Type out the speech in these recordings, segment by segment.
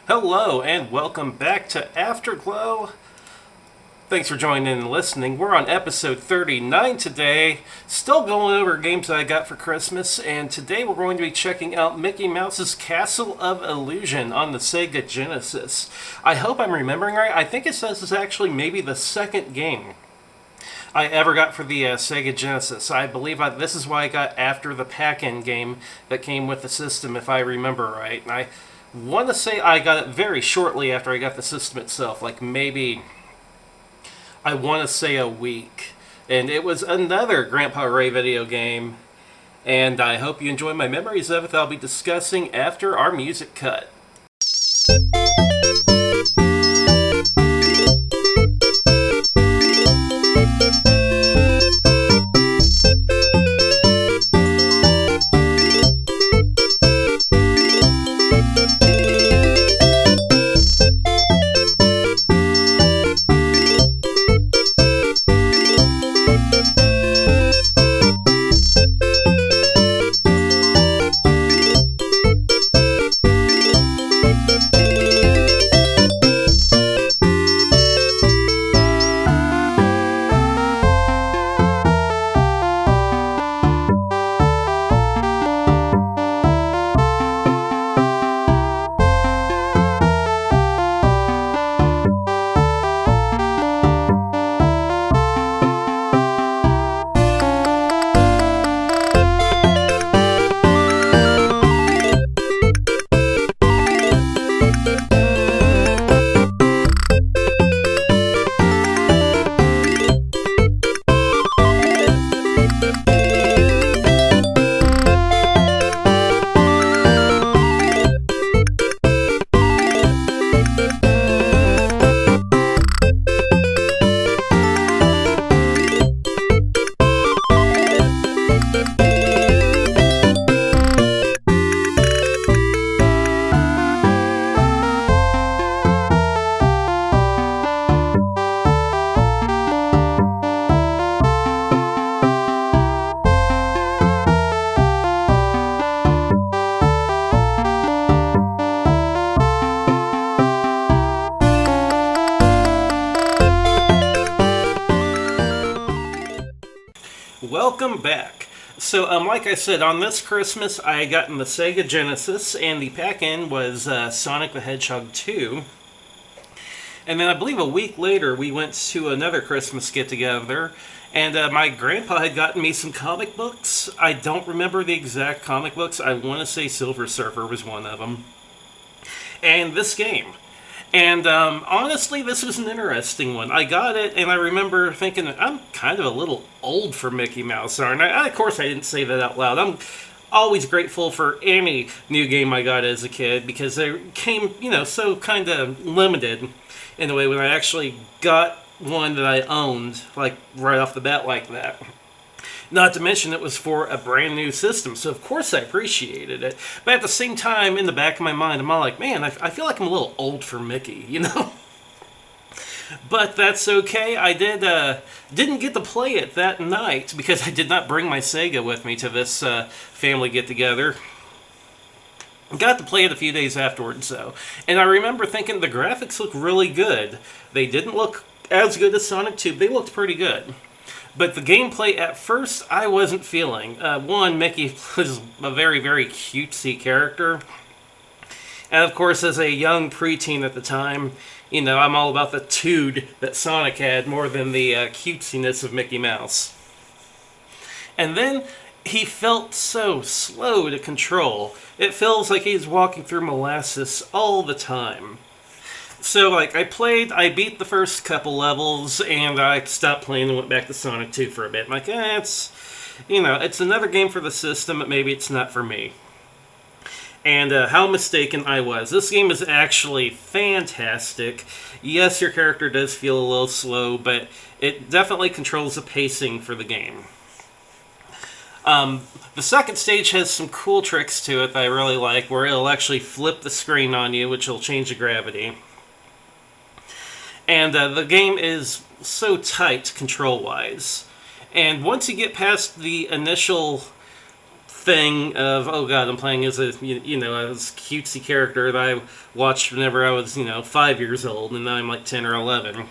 Hello and welcome back to Afterglow. Thanks for joining in and listening. We're on episode 39 today, still going over games that I got for Christmas, and today we're going to be checking out Mickey Mouse's Castle of Illusion on the Sega Genesis. I hope I'm remembering right. I think it says it's actually maybe the second game I ever got for the Sega Genesis. I believe this is why I got after the pack-in game that came with the system, if I remember right. And I want to say I got it very shortly after I got the system itself, like maybe, I want to say a week. And it was another Grandpa Ray video game, and I hope you enjoy my memories of it that I'll be discussing after our music cut. Welcome back. So, like I said, on this Christmas, I got in the Sega Genesis, and the pack-in was Sonic the Hedgehog 2. And then I believe a week later, we went to another Christmas get-together, and my grandpa had gotten me some comic books. I don't remember the exact comic books. I want to say Silver Surfer was one of them. And this game. And honestly, this was an interesting one. I got it, and I remember thinking, I'm kind of a little old for Mickey Mouse, aren't I? Of course, I didn't say that out loud. I'm always grateful for any new game I got as a kid, because they came, so kind of limited in a way when I actually got one that I owned, like, right off the bat like that. Not to mention it was for a brand new system, so of course I appreciated it. But at the same time, in the back of my mind, I'm all like, man, I feel like I'm a little old for Mickey, But that's okay. I didn't get to play it that night because I did not bring my Sega with me to this family get-together. Got to play it a few days afterwards, though. And I remember thinking the graphics look really good. They didn't look as good as Sonic 2, but they looked pretty good. But the gameplay, at first, I wasn't feeling. One, Mickey was a very, very cutesy character. And of course, as a young preteen at the time, I'm all about the tood that Sonic had more than the cutesiness of Mickey Mouse. And then, he felt so slow to control. It feels like he's walking through molasses all the time. So, I beat the first couple levels, and I stopped playing and went back to Sonic 2 for a bit. I'm like, it's another game for the system, but maybe it's not for me. And how mistaken I was. This game is actually fantastic. Yes, your character does feel a little slow, but it definitely controls the pacing for the game. The second stage has some cool tricks to it that I really like, where it'll actually flip the screen on you, which will change the gravity. And the game is so tight control-wise. And once you get past the initial thing of, oh god, I'm playing as a cutesy character that I watched whenever I was 5 years old, and now I'm like 10 or 11.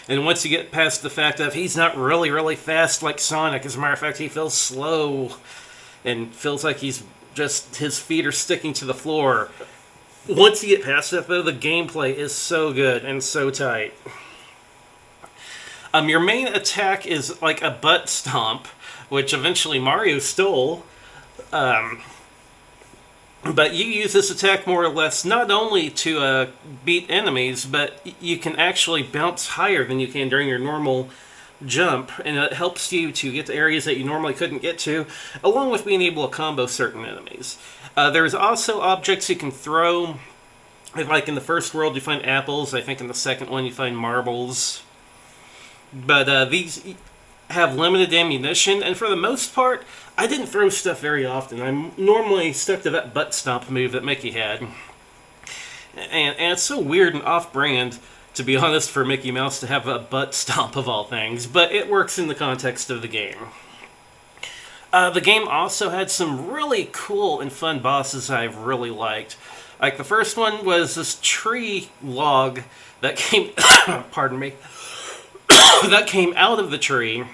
And once you get past the fact that he's not really fast like Sonic, as a matter of fact, he feels slow and feels like his feet are sticking to the floor. Once you get past that, though, the gameplay is so good and so tight. Your main attack is like a butt stomp, which eventually Mario stole. But you use this attack more or less not only to beat enemies, but you can actually bounce higher than you can during your normal jump, and it helps you to get to areas that you normally couldn't get to, along with being able to combo certain enemies. There's also objects you can throw. Like in the first world you find apples, I think in the second one you find marbles. But these have limited ammunition, and for the most part, I didn't throw stuff very often. I'm normally stuck to that butt stomp move that Mickey had. And it's so weird and off-brand, to be honest, for Mickey Mouse to have a butt stomp of all things, but it works in the context of the game. The game also had some really cool and fun bosses I've really liked. Like, the first one was this tree log that came... pardon me. that came out of the tree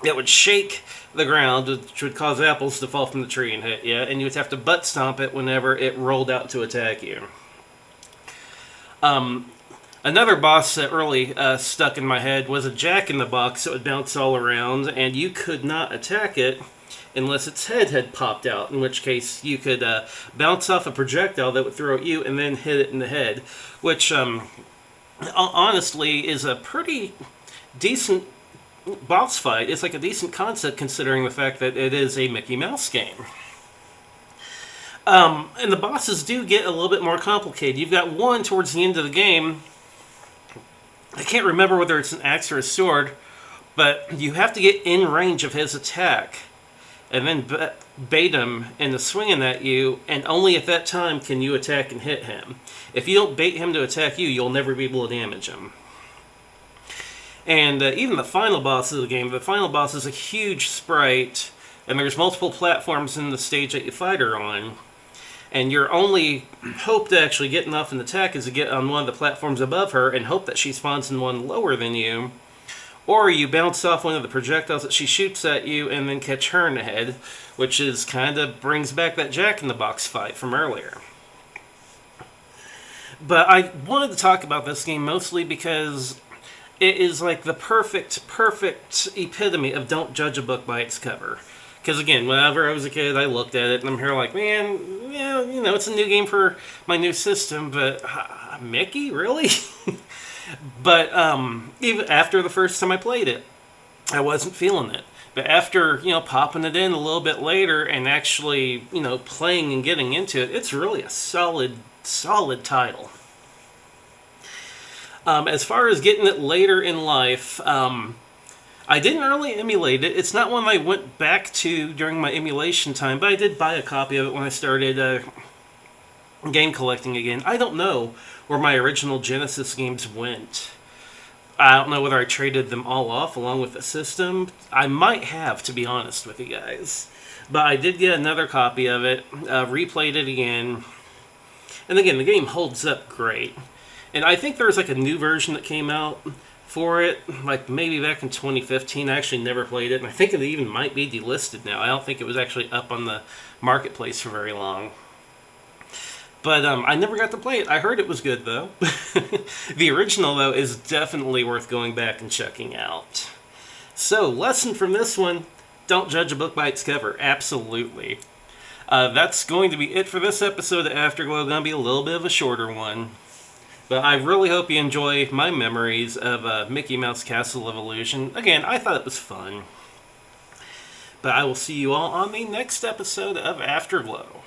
that would shake the ground, which would cause apples to fall from the tree and hit you, and you would have to butt stomp it whenever it rolled out to attack you. Another boss that really stuck in my head was a Jack-in-the-Box that would bounce all around, and you could not attack it unless its head had popped out, in which case you could bounce off a projectile that would throw at you and then hit it in the head, which honestly is a pretty decent boss fight. It's like a decent concept considering the fact that it is a Mickey Mouse game. And the bosses do get a little bit more complicated. You've got one towards the end of the game. I can't remember whether it's an axe or a sword, but you have to get in range of his attack and then bait him into swinging at you, and only at that time can you attack and hit him. If you don't bait him to attack you, you'll never be able to damage him. And even the final boss of the game, the final boss is a huge sprite, and there's multiple platforms in the stage that you fight her on. And your only hope to actually get enough in attack is to get on one of the platforms above her and hope that she spawns in one lower than you. Or you bounce off one of the projectiles that she shoots at you and then catch her in the head, which is kind of brings back that Jack-in-the-Box fight from earlier. But I wanted to talk about this game mostly because it is like the perfect epitome of don't judge a book by its cover. Because again, whenever I was a kid, I looked at it and I'm here like, man, yeah, it's a new game for my new system, but Mickey, really? But even after the first time I played it, I wasn't feeling it. But after, popping it in a little bit later and actually, playing and getting into it, it's really a solid title. As far as getting it later in life, I didn't really emulate it. It's not one I went back to during my emulation time, but I did buy a copy of it when I started game collecting again. I don't know where my original Genesis games went. I don't know whether I traded them all off along with the system. I might have, to be honest with you guys. But I did get another copy of it, replayed it again. And again, the game holds up great. And I think there's like a new version that came out for it, like maybe back in 2015. I actually never played it, and I think it even might be delisted now. I don't think it was actually up on the marketplace for very long. But I never got to play it. I heard it was good, though. The original, though, is definitely worth going back and checking out. So, lesson from this one, don't judge a book by its cover. Absolutely. That's going to be it for this episode of Afterglow. Going to be a little bit of a shorter one. But I really hope you enjoy my memories of Mickey Mouse Castle of Illusion. Again, I thought it was fun. But I will see you all on the next episode of Afterglow.